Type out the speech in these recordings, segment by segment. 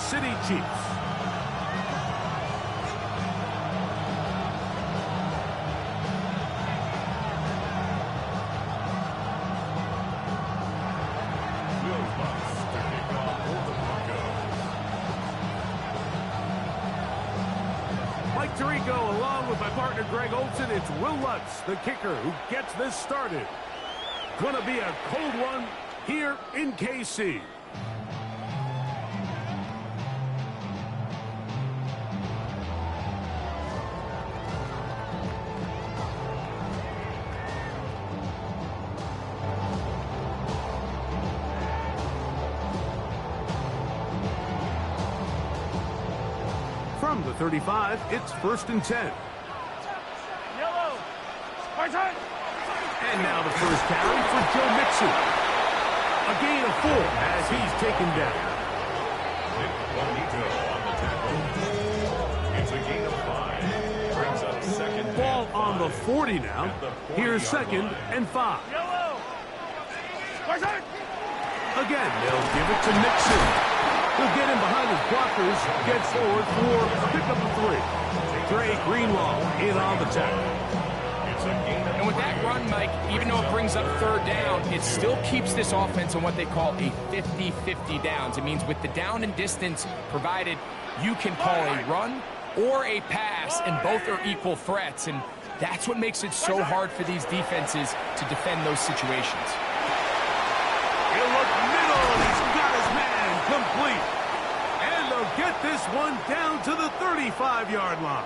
City Chiefs. Mike Tirico along with my partner Greg Olson. It's Will Lutz, the kicker, who gets this started. Gonna be a cold one here in KC. From the 35, it's 1st and 10. Yellow. And now the first carry for Joe Mixon. A gain of 4 as he's taken down. On the tackle. It's a gain of 5. Brings up second. Ball on the 40 now. Here's 2nd and 5. Yellow. Again, they'll give it to Mixon. He'll get in behind his blockers, get forward for a pickup of 3. Dre Greenlaw in on the tackle. And with that run, Mike, even though it brings up 3rd down, it still keeps this offense on what they call a 50-50 downs. It means with the down and distance provided, you can call a run or a pass, and both are equal threats. And that's what makes it so hard for these defenses to defend those situations. He'll look middle, and he's got his man complete. And they'll get this one down to the 35-yard line.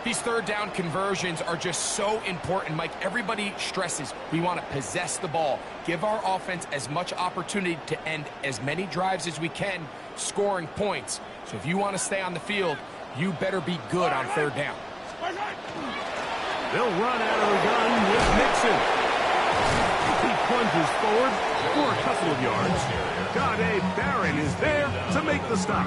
These 3rd down conversions are just so important, Mike. Everybody stresses we want to possess the ball, give our offense as much opportunity to end as many drives as we can, scoring points. So if you want to stay on the field, you better be good on 3rd down. They'll run out of the gun with Mixon. He plunges forward for a couple of yards. Dade Barron is there to make the stop.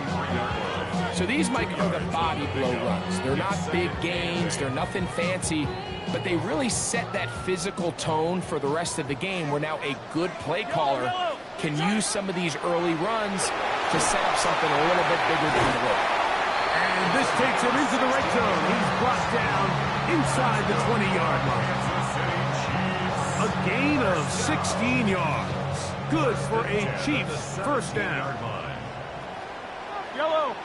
So these, Mike, are the body blow runs. They're not big gains. They're nothing fancy. But they really set that physical tone for the rest of the game where now a good play caller can use some of these early runs to set up something a little bit bigger down the road. And this takes him into the red zone. He's brought down inside the 20-yard line. A gain of 16 yards. Good for a Chiefs 1st down. Yellow.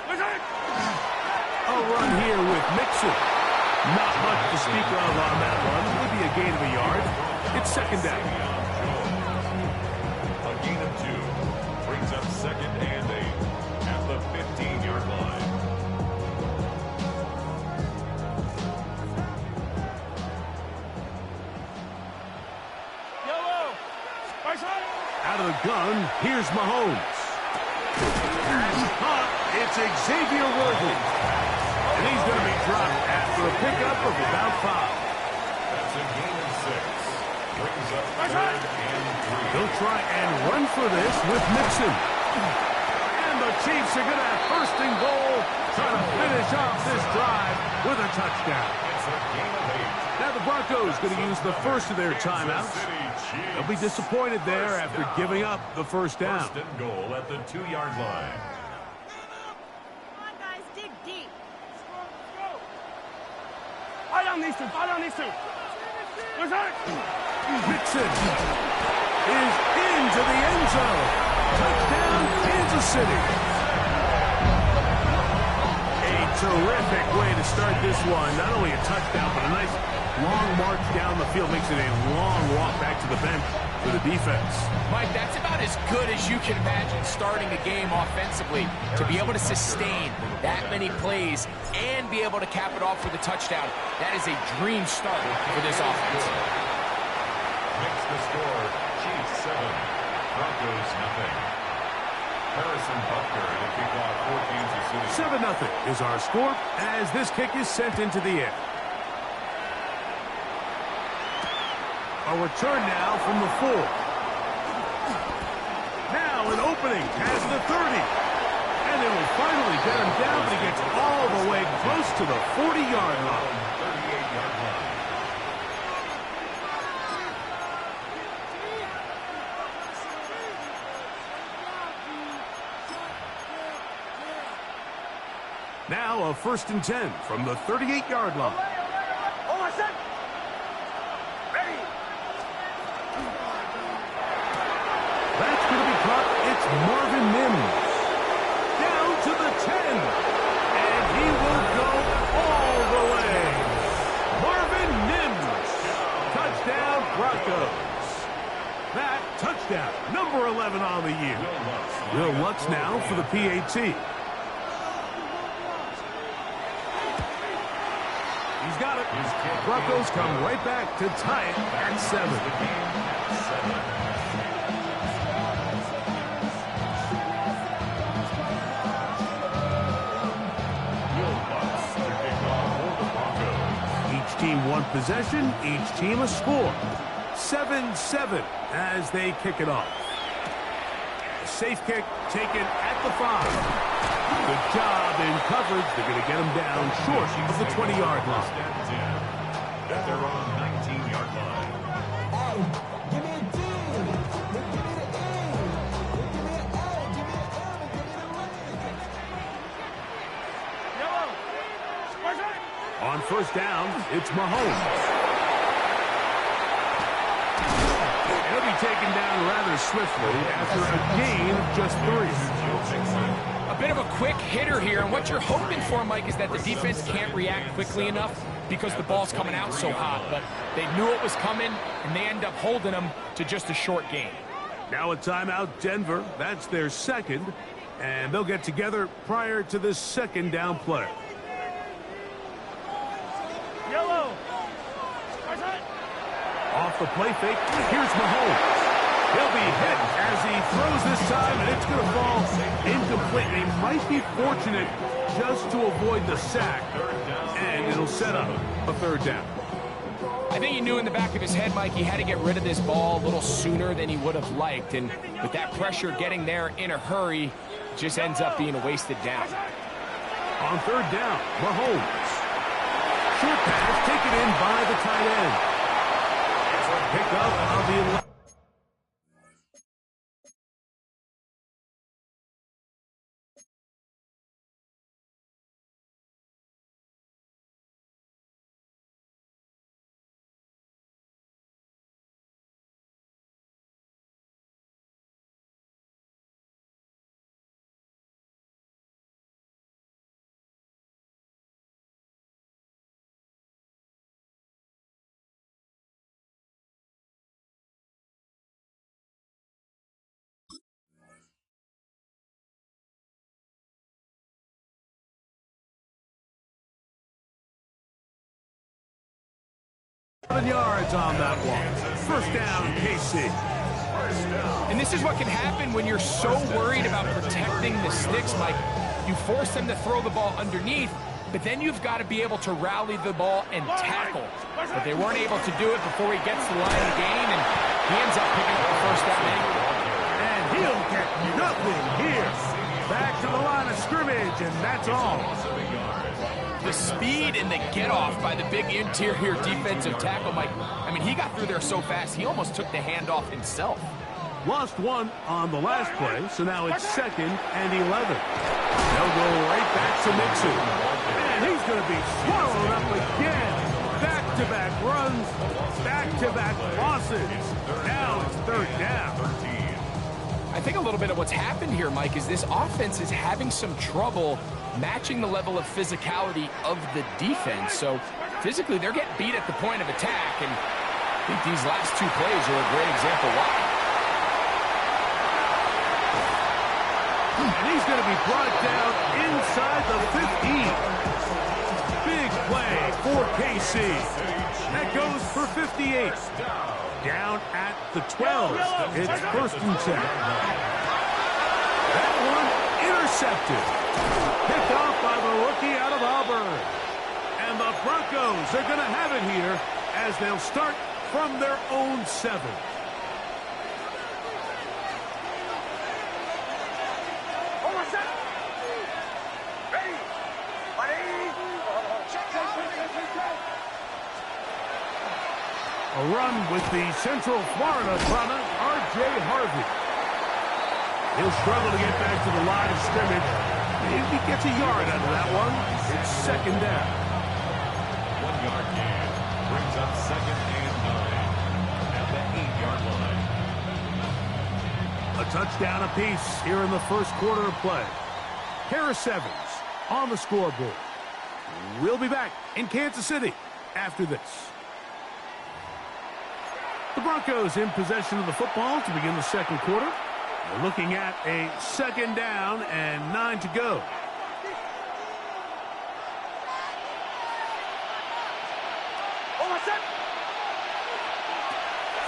A run here with Mixon. Not much to speak of on that run. Maybe a gain of a yard. It's 2nd down. A gain of 2. Brings up 2nd and 8 at the 15-yard line. Yellow. Out of the gun, here's Mahomes. It's Xavier Worthy. And he's going to be dropped after a pickup of about 5. That's a gain of 6. Brings up 3rd and 3. They'll try and run for this with Mixon. And the Chiefs are going to have 1st and goal, trying to finish off this drive with a touchdown. It's a gain of 8. Now the Broncos going to use the first of their timeouts. They'll be disappointed there after giving up the 1st down. 1st and goal at the 2-yard line. Mixon is into the end zone. Touchdown, Kansas City. A terrific way to start this one. Not only a touchdown, but a nice long march down the field. Makes it a long walk back to the bench for the defense. Mike, that's about as good as you can imagine starting a game offensively. To be able to sustain that many plays and be able to cap it off with a touchdown, that is a dream start for this offense. Makes the score, Chiefs 7, Broncos nothing. Harrison Butker to kick off for Kansas City. 7-0 is our score as this kick is sent into the air. A return now from the 4. Now an opening has the 30. And it will finally get him down, but he gets all the way close to the 40-yard line. 38-yard line. Now a 1st and 10 from the 38-yard line. That's going to be caught. It's Marvin Mims. Down to the 10. And he will go all the way. Marvin Mims. Touchdown, Broncos. That touchdown, number 11 on the year. Will Lutz now for the PAT. He's got it. Broncos come right back to tie it at 7. Each team one possession, each team a score. 7-7 as they kick it off. A safe kick taken at the 5. Good job in coverage. They're going to get him down short of the 20-yard line. At their own 19-yard line. Give me a D. Give me the E. Give me an A. Give me an M. And give me the money. On 1st down, it's Mahomes. He'll be taken down rather swiftly after a gain of just 3. A bit of a quick hitter here, and what you're hoping for, Mike, is that the defense can't react quickly enough because the ball's coming out so hot. But they knew it was coming, and they end up holding them to just a short gain. Now a timeout, Denver. That's their 2nd, and they'll get together prior to this 2nd down play. Yellow. Off the play fake, here's Mahomes. He'll be hit as he throws this time, and it's going to fall incomplete. They might be fortunate just to avoid the sack, and it'll set up a 3rd down. I think he knew in the back of his head, Mike, he had to get rid of this ball a little sooner than he would have liked, and with that pressure getting there in a hurry, just ends up being a wasted down. On 3rd down, Mahomes. Short pass taken in by the tight end. Pick up on the 11. Yards on that one. 1st down, KC. And this is what can happen when you're so worried about protecting the sticks, Mike. You force them to throw the ball underneath, but then you've got to be able to rally the ball and tackle. But they weren't able to do it before he gets to the line of gain, and he ends up picking up the 1st down anyway. And he'll get nothing here. Back to the line of scrimmage, and that's all. The speed and the get-off by the big interior defensive tackle, Mike. I mean, he got through there so fast, he almost took the handoff himself. Lost one on the last play, so now it's 2nd and 11. They'll go right back to Mixon. And he's going to be swallowed up again. Back-to-back runs, back-to-back losses. Now it's 3rd down. I think a little bit of what's happened here, Mike, is this offense is having some trouble matching the level of physicality of the defense. So physically, they're getting beat at the point of attack, and I think these last 2 plays are a great example why. And he's going to be brought down inside the 15. Big play for KC. That goes for 58. Down at the 12. It's 1st and 10. That one intercepted. Picked off by the rookie out of Auburn. And the Broncos are going to have it here as they'll start from their own 7. A run with the Central Florida product, R.J. Harvey. He'll struggle to get back to the line of scrimmage. Maybe gets a yard out of that one. It's second down. 1 yard gain brings up second and 9 at the 8-yard line. A touchdown apiece here in the first quarter of play. Harris Evans on the scoreboard. We'll be back in Kansas City after this. The Broncos in possession of the football to begin the second quarter. We're looking at a second down and 9 to go.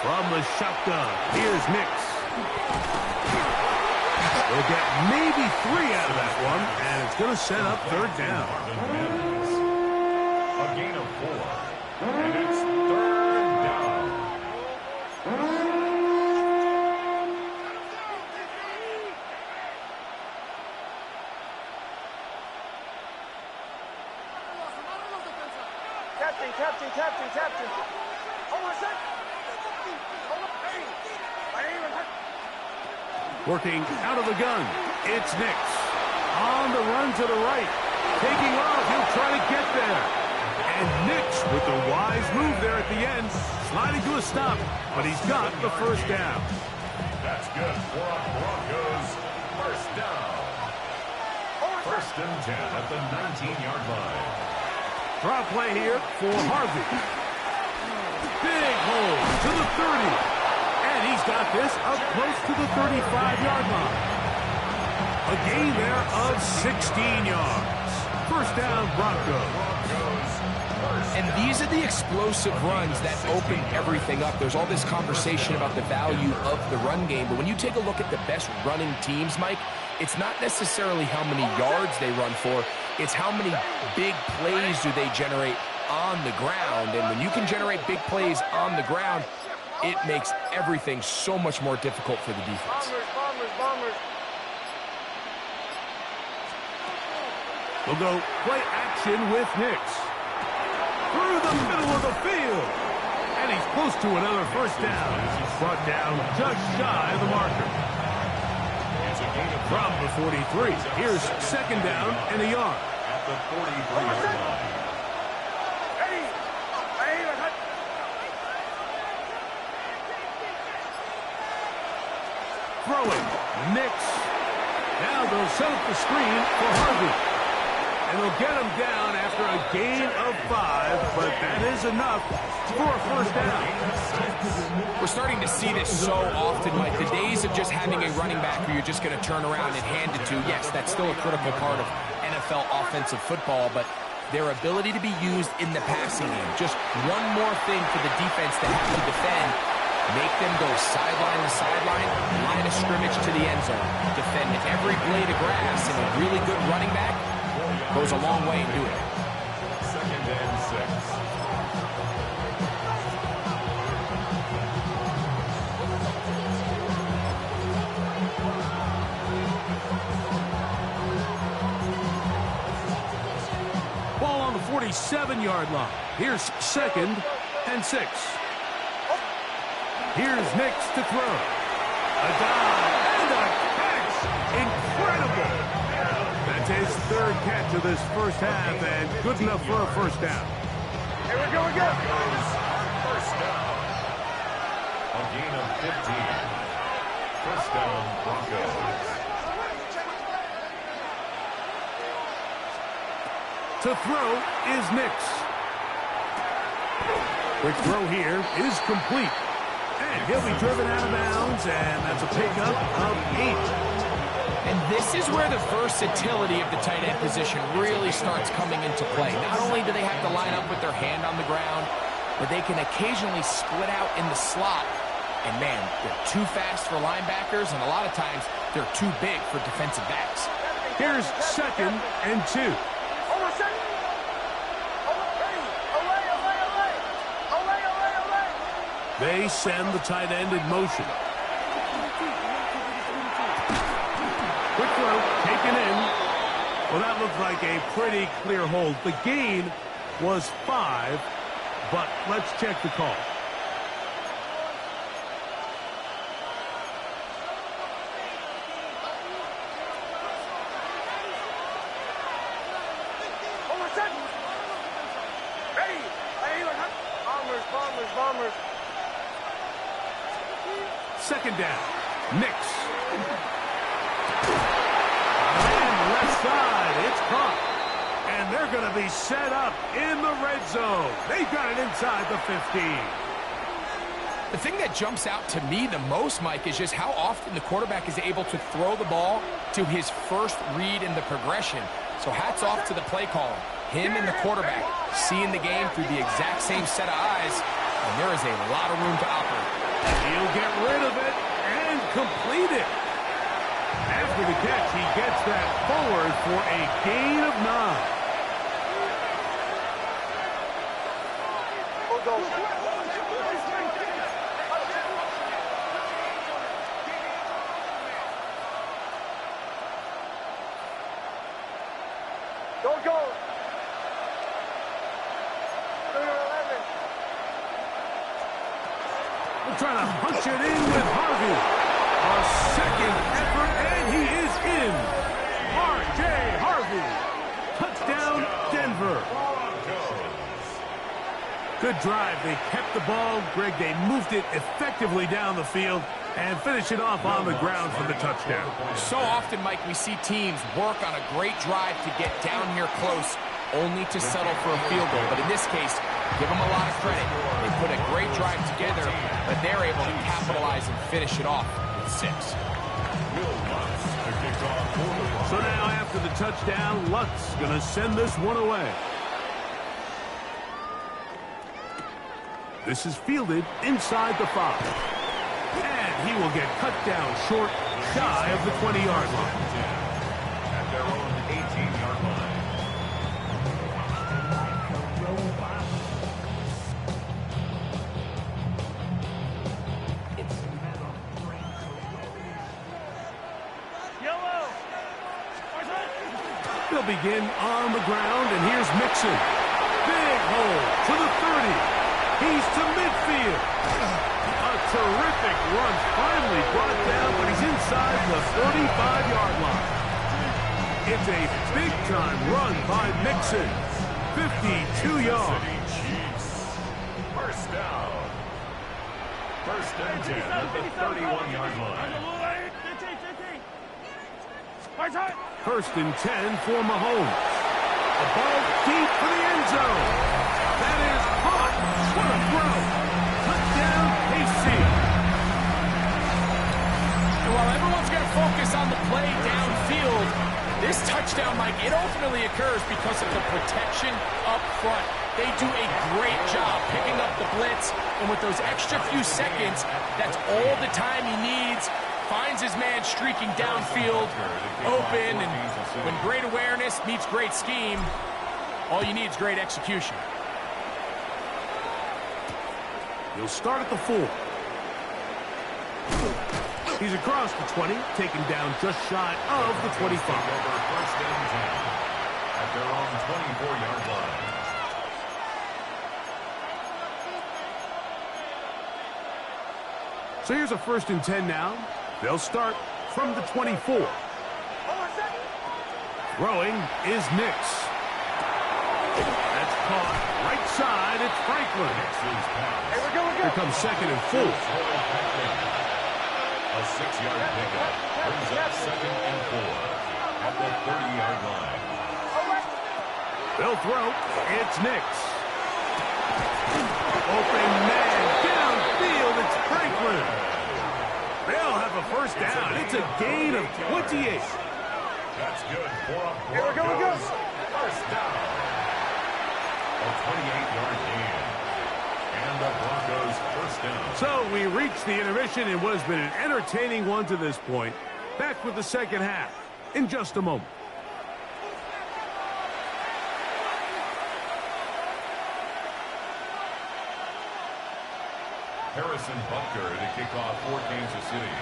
From the shotgun, here's Nix. We'll get maybe 3 out of that one, and it's going to set up third down. A gain of 4, and it's third down. Captain. Working out of the gun, it's Nix. On the run to the right. Taking off, he'll try to get there. And Nix with the wise move there at the end, sliding to a stop, but he's got the first down. That's good for a Broncos first down. First and 10 at the 19-yard line. Draw play here for Harvey. Big hole to the 30. And he's got this up close to the 35-yard line. A gain there of 16 yards. First down, Broncos. And these are the explosive runs that open everything up. There's all this conversation about the value of the run game, but when you take a look at the best running teams, Mike, it's not necessarily how many yards they run for, it's how many big plays do they generate on the ground. And when you can generate big plays on the ground, it makes everything so much more difficult for the defense. Bombers. We'll go play action with Nix. Through the middle of the field. And he's close to another first down. Brought down just shy of the marker. From the 43, here's second down and a yard. At the 43-yard line. Throwing, Nix. Now they'll set up the screen for Harvey. And they'll get him down after a gain of 5, but that is enough for a first down. We're starting to see this so often, Mike. The days of just having a running back who you're just going to turn around and hand it to, yes, that's still a critical part of NFL offensive football, but their ability to be used in the passing game, just one more thing for the defense to have to defend. Make them go sideline to sideline, line of scrimmage to the end zone. Defend every blade of grass, and a really good running back goes a long way in doing it. Second and 6. Ball on the 47-yard line. Here's second and 6. Here's Nix to throw. A dive and a catch. Incredible. That's his third catch of this first half, and good enough for a first down. Here we go again. First down. A gain of 15. First down, Broncos. To throw is Nix. Quick throw here is complete. And he'll be driven out of bounds, and that's a pickup of 8. And this is where the versatility of the tight end position really starts coming into play. Not only do they have to line up with their hand on the ground, but they can occasionally split out in the slot. And man, they're too fast for linebackers, and a lot of times they're too big for defensive backs. Here's second and 2. They send the tight end in motion. Quick throw, taken in. Well, that looked like a pretty clear hold. The gain was 5, but let's check the call. second down. Nix. And left side, it's caught. And they're going to be set up in the red zone. They've got it inside the 15. The thing that jumps out to me the most, Mike, is just how often the quarterback is able to throw the ball to his first read in the progression. So hats off to the play caller. Him and the quarterback seeing the game through the exact same set of eyes, and there is a lot of room to operate. He'll get rid of it and complete it. After the catch, he gets that forward for a gain of 9. Trying to punch it in with Harvey. A second effort, and he is in. R.J. Harvey. Touchdown, Denver. Good drive. They kept the ball. Greg, they moved it effectively down the field and finish it off on the ground for the touchdown. So often, Mike, we see teams work on a great drive to get down here close, only to settle for a field goal. But in this case, give them a lot of credit. They put a great drive together, but they're able to capitalize and finish it off with 6. So now after the touchdown, Lutz going to send this one away. This is fielded inside the 5. And he will get cut down short, shy of the 20-yard line. At their own 18-yard line. They'll begin on the ground, and here's Mixon. Big hole to the 30. He's to midfield. A terrific run, finally brought down, but he's inside the 35-yard line. It's a big-time run by Mixon. 52 yards. First down. First and 10 at the 31-yard line. First and 10 for Mahomes. A ball deep for the end zone. That is caught. What a throw. Touchdown, KC. And while everyone's going to focus on the play downfield, this touchdown, Mike, it ultimately occurs because of the protection up front. They do a great job picking up the blitz, and with those extra few seconds, that's all the time he needs. Finds his man streaking downfield, open, and when great awareness meets great scheme, all you need is great execution. He'll start at the 4. He's across the 20, taken down just shy of the 25. First and 10 at their own 24-yard line. So here's a first and 10 now. They'll start from the 24. Throwing is Nix. That's caught right side. It's Franklin. Here comes second and 4. A 6-yard pickup brings up second and 4 at the 30-yard line. They'll throw. It's Nix. Open man downfield. It's Franklin. They'll have a first down. It's a gain of 28. That's good for a Broncos. First down. A 28-yard gain. And the Broncos first down. So we reach the intermission in what has been an entertaining one to this point. Back with the second half in just a moment. Harrison Butker to kick off for Kansas City.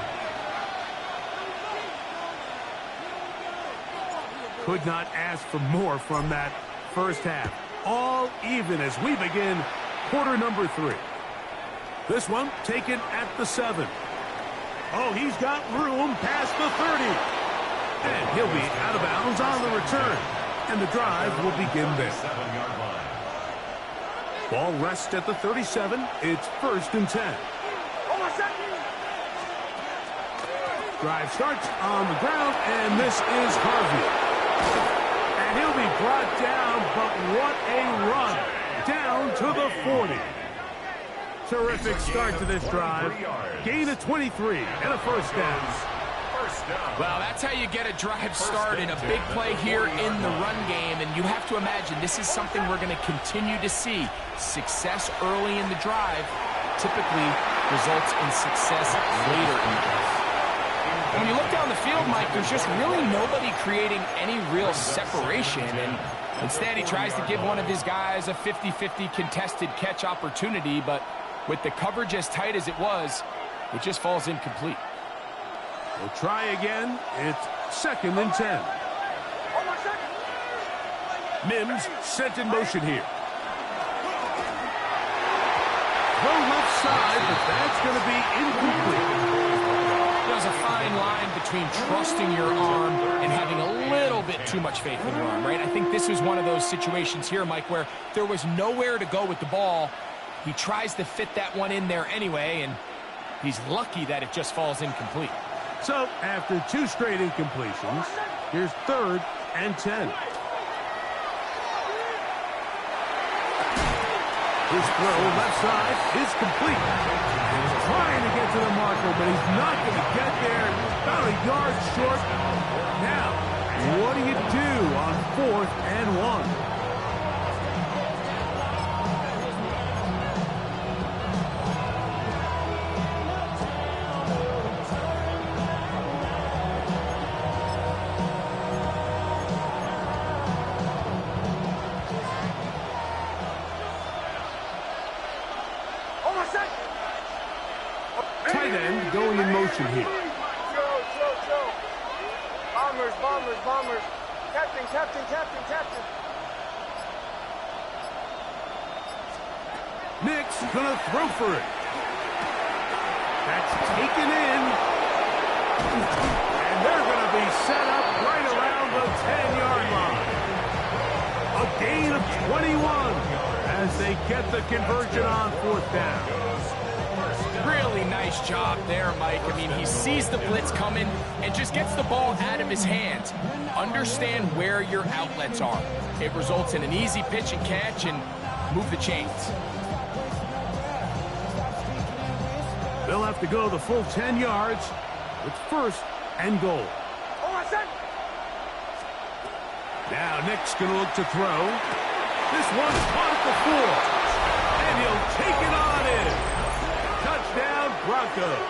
Could not ask for more from that first half. All even as we begin quarter number 3. This one taken at the 7. Oh, he's got room past the 30. And he'll be out of bounds on the return. And the drive will begin there. 7-yard line. Ball rests at the 37. It's first and 10. Drive starts on the ground, and this is Harvey. And he'll be brought down, but what a run. Down to the 40. Terrific start to this drive. Gain of 23 and a first down. Well, that's how you get a drive started. A big play here in the run game, and you have to imagine this is something we're going to continue to see. Success early in the drive typically results in success later in the drive. When you look down the field, Mike, there's just really nobody creating any real separation, and instead he tries to give one of his guys a 50-50 contested catch opportunity, but with the coverage as tight as it was, it just falls incomplete. We'll try again. It's 2nd and 10. Mims set in motion here. Throw left side, but that's going to be incomplete. There's a fine line between trusting your arm and having a little bit too much faith in your arm, right? I think this was one of those situations here, Mike, where there was nowhere to go with the ball. He tries to fit that one in there anyway, and he's lucky that it just falls incomplete. So, after 2 straight incompletions, here's 3rd and 10. His throw left side is complete. He's trying to get to the marker, but he's not going to get there. About a yard short. Now, what do you do on 4th and 1? Tight end going in motion here. Joe. Bombers. Captain. Nick's gonna throw for it. That's taken in. And they're gonna be set up right around the 10-yard line. A gain of 21 as they get the conversion on 4th down. Really nice job there, Mike. I mean, he sees the blitz coming and just gets the ball out of his hands. Understand where your outlets are. It results in an easy pitch and catch and move the chains. They'll have to go the full 10 yards with 1st and goal. Now Nick's going to look to throw. This one's caught at the 4. And he'll take it on in. Touchdown, Broncos.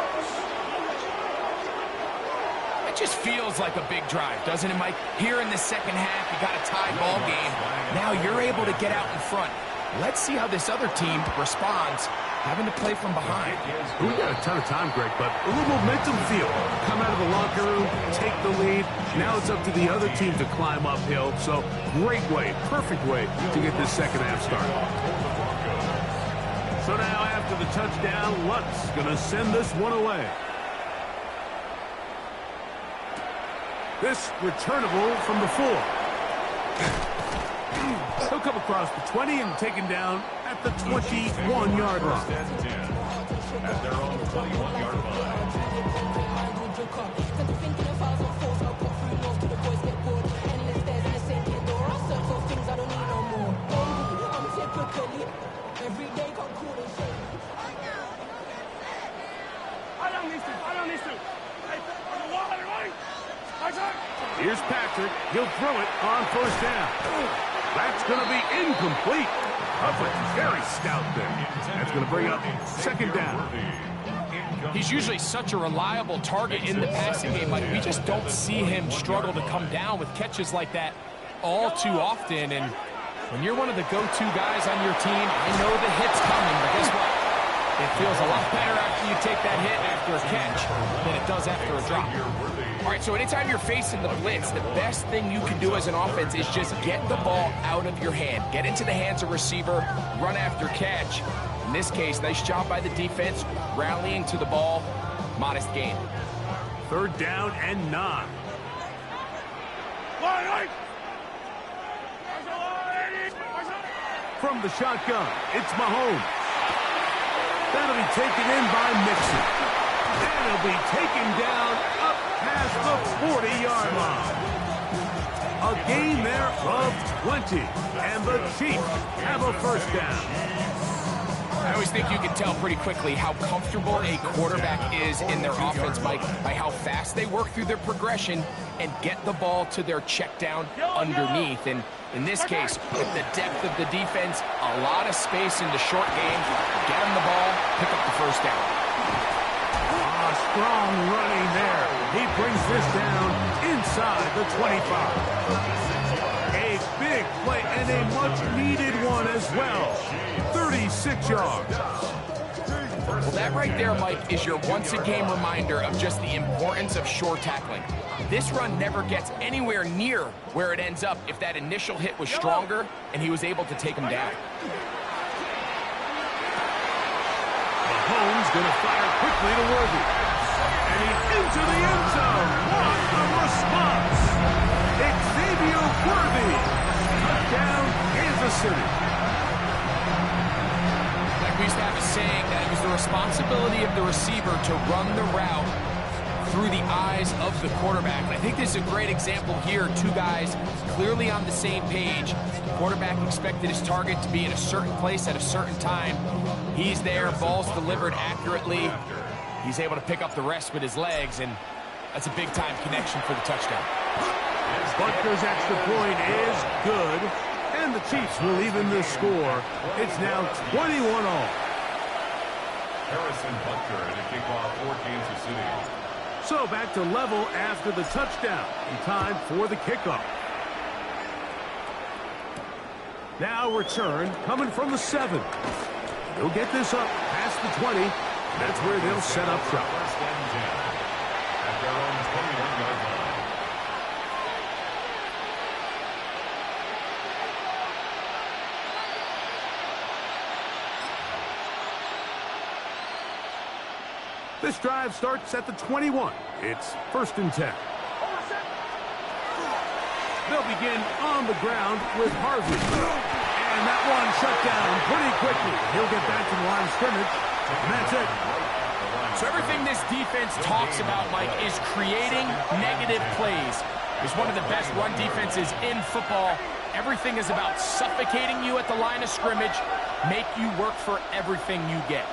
It just feels like a big drive, doesn't it, Mike? Here in the second half, you got a tie ball game. Now you're able to get out in front. Let's see how this other team responds, having to play from behind. We got a ton of time, Greg, but a little momentum feel. Come out of the locker room, take the lead. Now it's up to the other team to climb uphill. So great way, perfect way to get this second half started. So now after the touchdown, Lutz going to send this one away. This returnable from the 4. He'll come across the 20 and taken down at the 21-yard line. At their own 21-yard line. Here's Patrick. He'll throw it on 1st down. That's going to be incomplete. Coverage very stout there. That's going to bring up 2nd down. He's usually such a reliable target in the passing game. Like, we just don't see him struggle to come down with catches like that all too often. And when you're one of the go-to guys on your team, I know the hit's coming, but guess what? It feels a lot better after you take that hit after a catch than it does after a drop. All right, so anytime you're facing the blitz, the best thing you can do as an offense is just get the ball out of your hand. Get into the hands of receiver, run after catch. In this case, nice job by the defense, rallying to the ball, modest gain. 3rd down and 9. From the shotgun, it's Mahomes. That'll be taken in by Mixon. And he'll be taken down up the 40-yard line. A gain there of 20, and the Chiefs have a first down. I always think you can tell pretty quickly how comfortable a quarterback is in their offense, Mike, by how fast they work through their progression and get the ball to their check down underneath. And in this case, with the depth of the defense, a lot of space in the short game, get them the ball, pick up the first down. Strong running there. He brings this down inside the 25. A big play and a much-needed one as well. 36 yards. Well, that right there, Mike, is your once-a-game reminder of just the importance of short tackling. This run never gets anywhere near where it ends up if that initial hit was stronger and he was able to take him down. Mahomes going to fire quickly to Worthy. And he's into the end zone. What a response. Xavier Worthy. Touchdown, Kansas City. Like we used to have a saying that it was the responsibility of the receiver to run the route through the eyes of the quarterback. And I think this is a great example here. Two guys clearly on the same page. The quarterback expected his target to be in a certain place at a certain time. He's there, ball's delivered accurately. He's able to pick up the rest with his legs, and that's a big-time connection for the touchdown. Butker's extra point is good, and the Chiefs will even the score. It's now 21-all. Harrison Butker to kick off for Kansas City. So back to level after the touchdown. In time for the kickoff. Now return coming from the 7. They'll get this up past the 20. That's where they'll set up shop. First and 10 at their own 21-yard line. This drive starts at the 21. It's first and 10. They'll begin on the ground with Harvey. And that one shut down pretty quickly. He'll get back to the line of scrimmage. And that's it. So everything this defense talks about, Mike, is creating negative plays. It's one of the best run defenses in football. Everything is about suffocating you at the line of scrimmage, make you work for everything you get.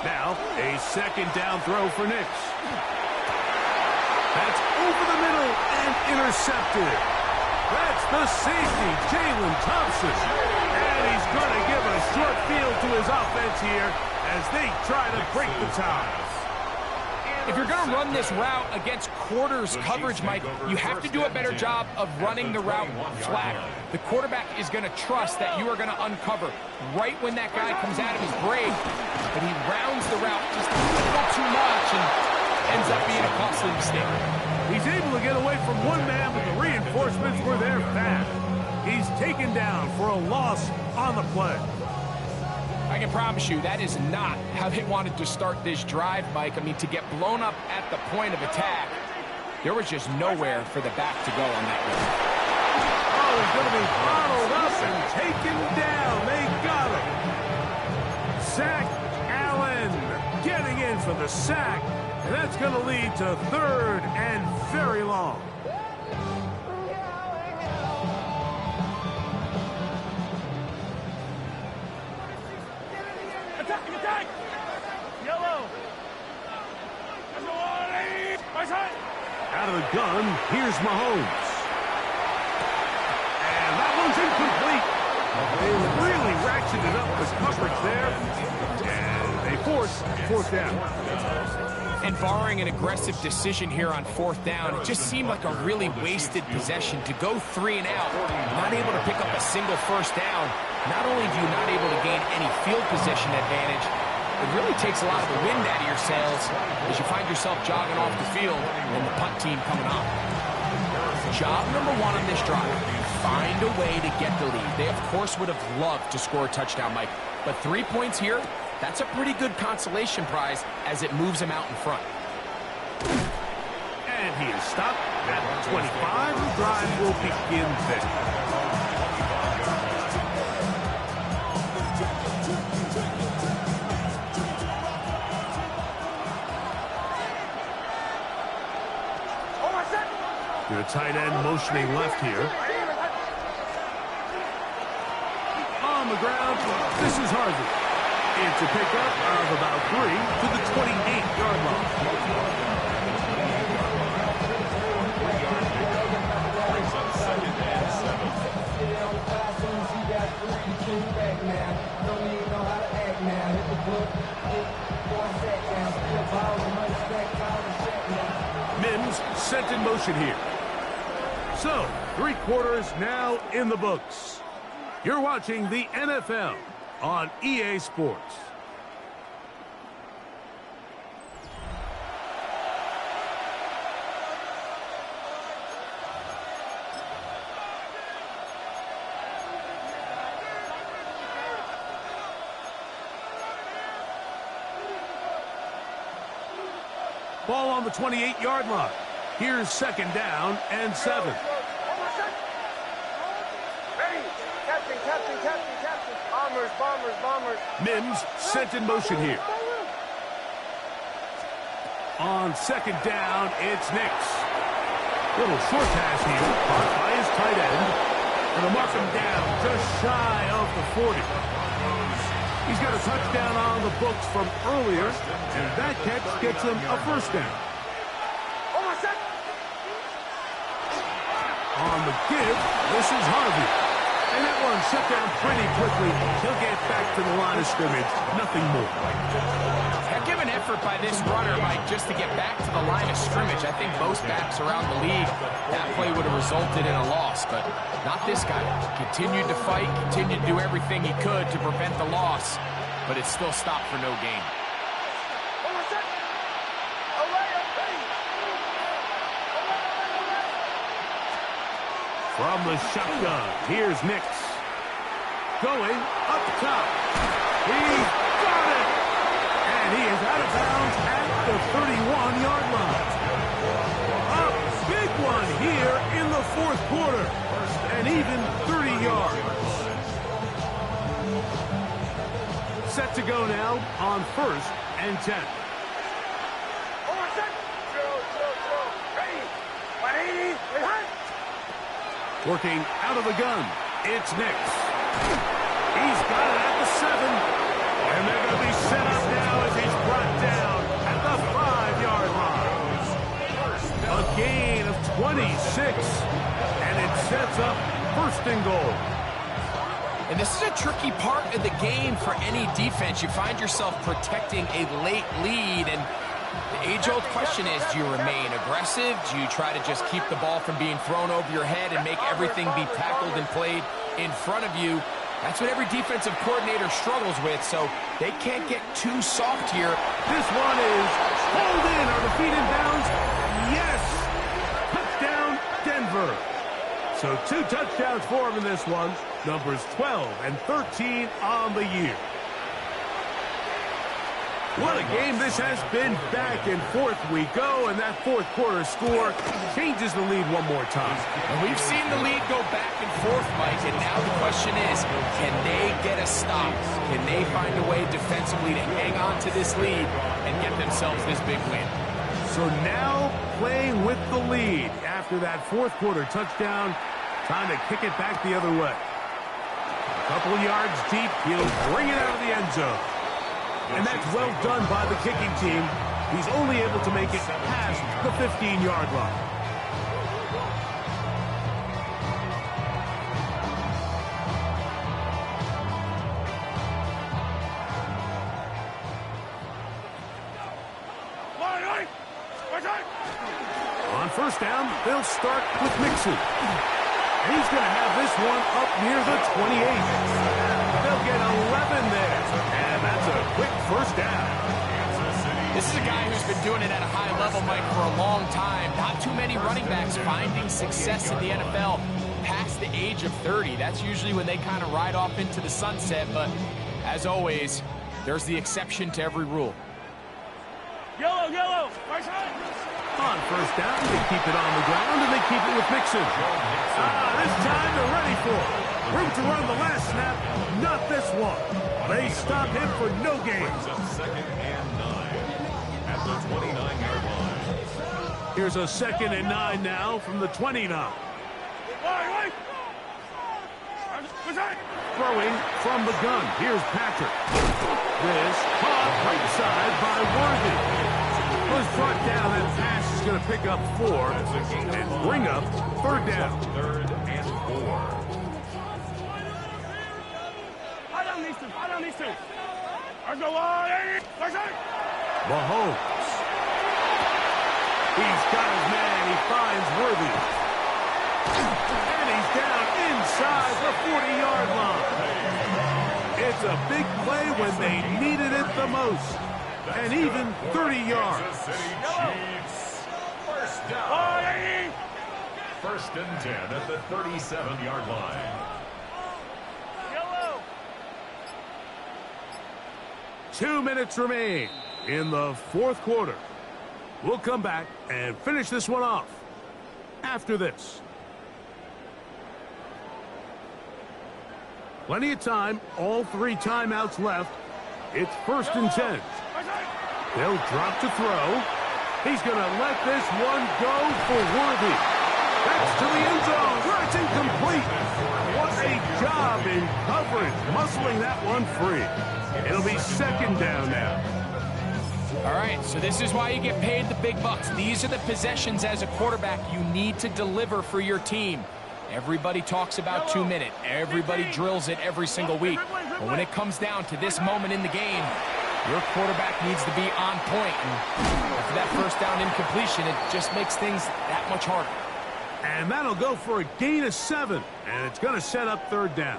Now, a second down throw for Nix. That's over the middle and intercepted. That's the safety, Jalen Thompson. And he's going to give a short field to his offense here as they try to break the ties. If you're going to run this route against quarters coverage, Mike, you have to do a better job of running the route flatter. The quarterback is going to trust that you are going to uncover right when that guy comes out of his break, but he rounds the route just a little too much and ends up being a costly mistake. He's able to get away from one man, but the reinforcements were there fast. He's taken down for a loss on the play. I can promise you that is not how they wanted to start this drive, Mike. I mean, to get blown up at the point of attack, there was just nowhere for the back to go on that one. Oh, he's going to be bottled up and taken down. They got him. Zach Allen getting in for the sack, and that's going to lead to third and very long. Attack! Yellow! Out of the gun, here's Mahomes. And that one's incomplete. They really ratcheted up the coverage there. And they force fourth down. And barring an aggressive decision here on fourth down, it just seemed like a really wasted possession to go 3 and out, not able to pick up a single first down. Not only do you not able to gain any field position advantage, it really takes a lot of the wind out of your sails as you find yourself jogging off the field and the punt team coming off. Job number 1 on this drive, find a way to get the lead. They, of course, would have loved to score a touchdown, Mike, but 3 points here, that's a pretty good consolation prize as it moves him out in front. And he is stopped at 25. The drive will begin there. Your tight end motioning left here. On the ground, this is Harvey. It's a pickup of about 3 to the 28-yard line. Brings up 2nd and 7. Mims sent in motion here. So, 3 quarters now in the books. You're watching the NFL on EA Sports. Ball on the 28-yard line. Here's 2nd down and 7. Captain. Bombers. Mims sent in motion here. On 2nd down, it's Nix. Little short pass here, caught by his tight end. And they'll mark him down just shy of the 40. He's got a touchdown on the books from earlier, and that catch gets him a 1st down. On the give, this is Harvey. And that one shut down pretty quickly. He'll get back to the line of scrimmage. Nothing more. Heck of an effort by this runner, Mike, just to get back to the line of scrimmage. I think most backs around the league, that play would have resulted in a loss, but not this guy. Continued to fight, continued to do everything he could to prevent the loss, but it still stopped for no gain. From the shotgun, here's Nix. Going up top. He got it! And he is out of bounds at the 31-yard line. A big one here in the 4th quarter. And even 30 yards. Set to go now on 1st and 10. Working out of the gun, it's Nix. He's got it at the 7. And they're going to be set up now as he's brought down at the 5-yard line. A gain of 26. And it sets up 1st and goal. And this is a tricky part of the game for any defense. You find yourself protecting a late lead, and the age-old question is, do you remain aggressive? Do you try to just keep the ball from being thrown over your head and make everything be tackled and played in front of you? That's what every defensive coordinator struggles with, so they can't get too soft here. This one is hauled in. Are the feet in bounds? Yes! Touchdown, Denver. So 2 touchdowns for him in this one. Numbers 12 and 13 on the year. What a game this has been. Back and forth we go, and that 4th quarter score changes the lead one more time. And we've seen the lead go back and forth, Mike, and now the question is, can they get a stop? Can they find a way defensively to hang on to this lead and get themselves this big win? So now playing with the lead after that 4th quarter touchdown, time to kick it back the other way. A couple of yards deep, he'll bring it out of the end zone. And that's well done by the kicking team. He's only able to make it past the 15-yard line. On 1st down, they'll start with Mixon. And he's going to have this one up near the 28. They'll get 11 there. And that's a quick 1st down. This is a guy who's been doing it at a high level, Mike, for a long time. Not too many running backs finding success in the NFL past the age of 30. That's usually when they kind of ride off into the sunset. But as always, there's the exception to every rule. Yellow. Right side. On 1st down, they keep it on the ground, and they keep it with Mixon. This time they're ready for it. Room to run the last snap, not this one. They stop him for no gain. Brings up 2nd and 9 at the 29-yard line. Here's a 2nd and 9 now from the 29. Throwing from the gun. Here's Patrick. This caught right side by Worthy. Was brought down. That pass is going to pick up 4 and bring up 3rd down. 3rd and 4. Mahomes. He's got his man. He finds Worthy. And he's down inside the 40-yard line. It's a big play when they needed it the most. And even 30 yards. Kansas City Chiefs. 1st down. 1st and 10 at the 37-yard line. 2 minutes remain in the 4th quarter. We'll come back and finish this one off after this. Plenty of time, all 3 timeouts left. It's 1st and 10. They'll drop to throw. He's going to let this one go for Worthy. That's to the end zone where it's incomplete. What a job in coverage, muscling that one free. It'll be 2nd down now. All right, so this is why you get paid the big bucks. These are the possessions as a quarterback you need to deliver for your team. Everybody talks about 2 minutes. Everybody drills it every single week. But when it comes down to this moment in the game, your quarterback needs to be on point. And after that 1st down incompletion, it just makes things that much harder. And that'll go for a gain of 7. And it's going to set up 3rd down.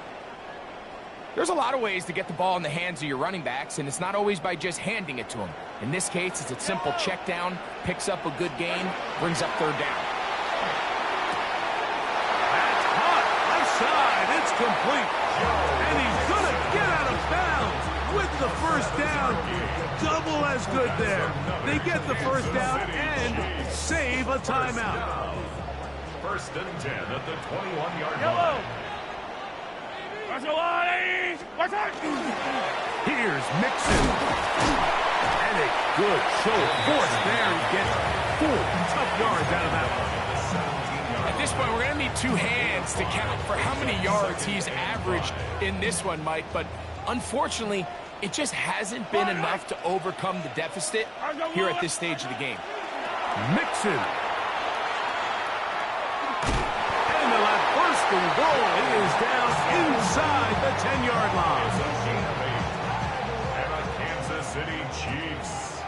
There's a lot of ways to get the ball in the hands of your running backs, and it's not always by just handing it to them. In this case, it's a simple check down, picks up a good gain, brings up 3rd down. That's hot. Left side. It's complete. And he's going to get out of bounds with the 1st down. Double as good there. They get the 1st down and save a timeout. 1st and 10 at the 21-yard line. Here's Mixon. And a good show of force there. He gets 4 tough yards out of that one. At this point, we're going to need 2 hands to count for how many yards he's averaged in this one, Mike. But unfortunately, it just hasn't been enough to overcome the deficit here at this stage of the game. Mixon. And the left first and goal. He is down inside the 10-yard line. And a Kansas City Chiefs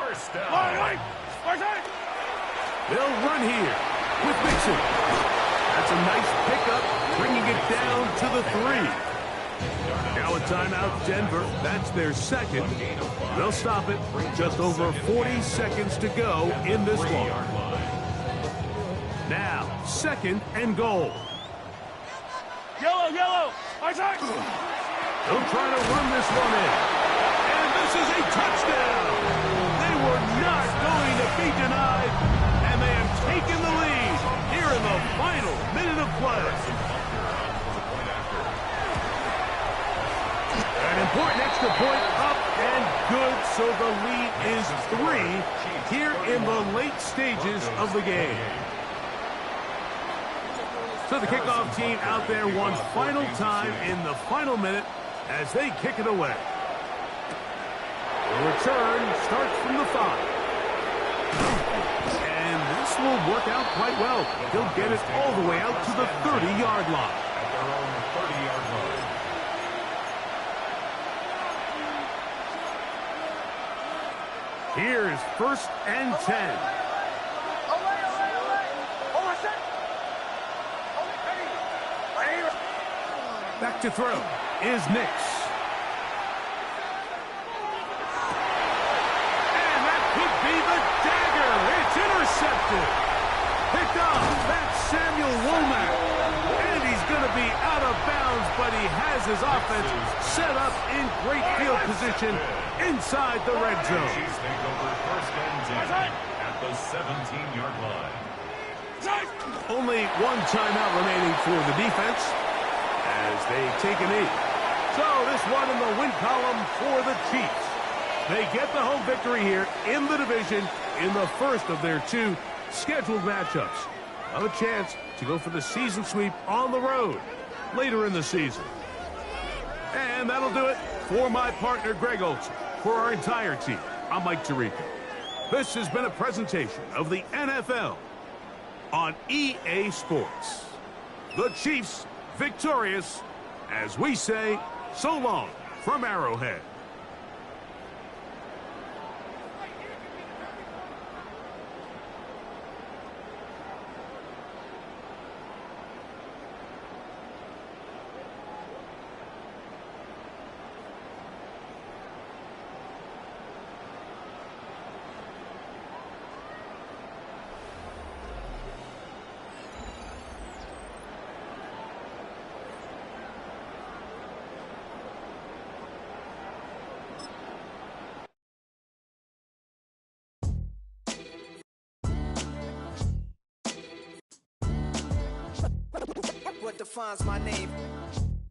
1st down. They'll run here with Mixon. That's a nice pickup, bringing it down to the 3. Now a timeout, Denver. That's their 2nd. They'll stop it. Just over 40 seconds to go in this one. Now, 2nd and goal. Yellow. They'll try to run this one in. And this is a touchdown. They were not going to be denied. And they have taken the lead here in the final minute of play. An important extra point up and good, so the lead is 3 here in the late stages of the game. So the kickoff team out there one final time in the final minute as they kick it away. The return starts from the 5. And this will work out quite well. They'll get it all the way out to the 30-yard line. At their own 30-yard line. Here's 1st and 10. Back to throw is Nix. And that could be the dagger. It's intercepted. Picked off. That's Samuel Womack. And he's going to be out of bounds, but he has his offense set up in great field position inside the red zone. Chiefs take over 1st and 10 at the 17-yard line. Only 1 timeout remaining for the defense as they take a knee. So this one in the win column for the Chiefs. They get the home victory here in the division in the first of their 2 scheduled matchups. Have a chance to go for the season sweep on the road later in the season. And that'll do it for my partner, Greg Olson. For our entire team, I'm Mike Tirico. This has been a presentation of the NFL on EA Sports. The Chiefs victorious, as we say, so long from Arrowhead. What defines my name?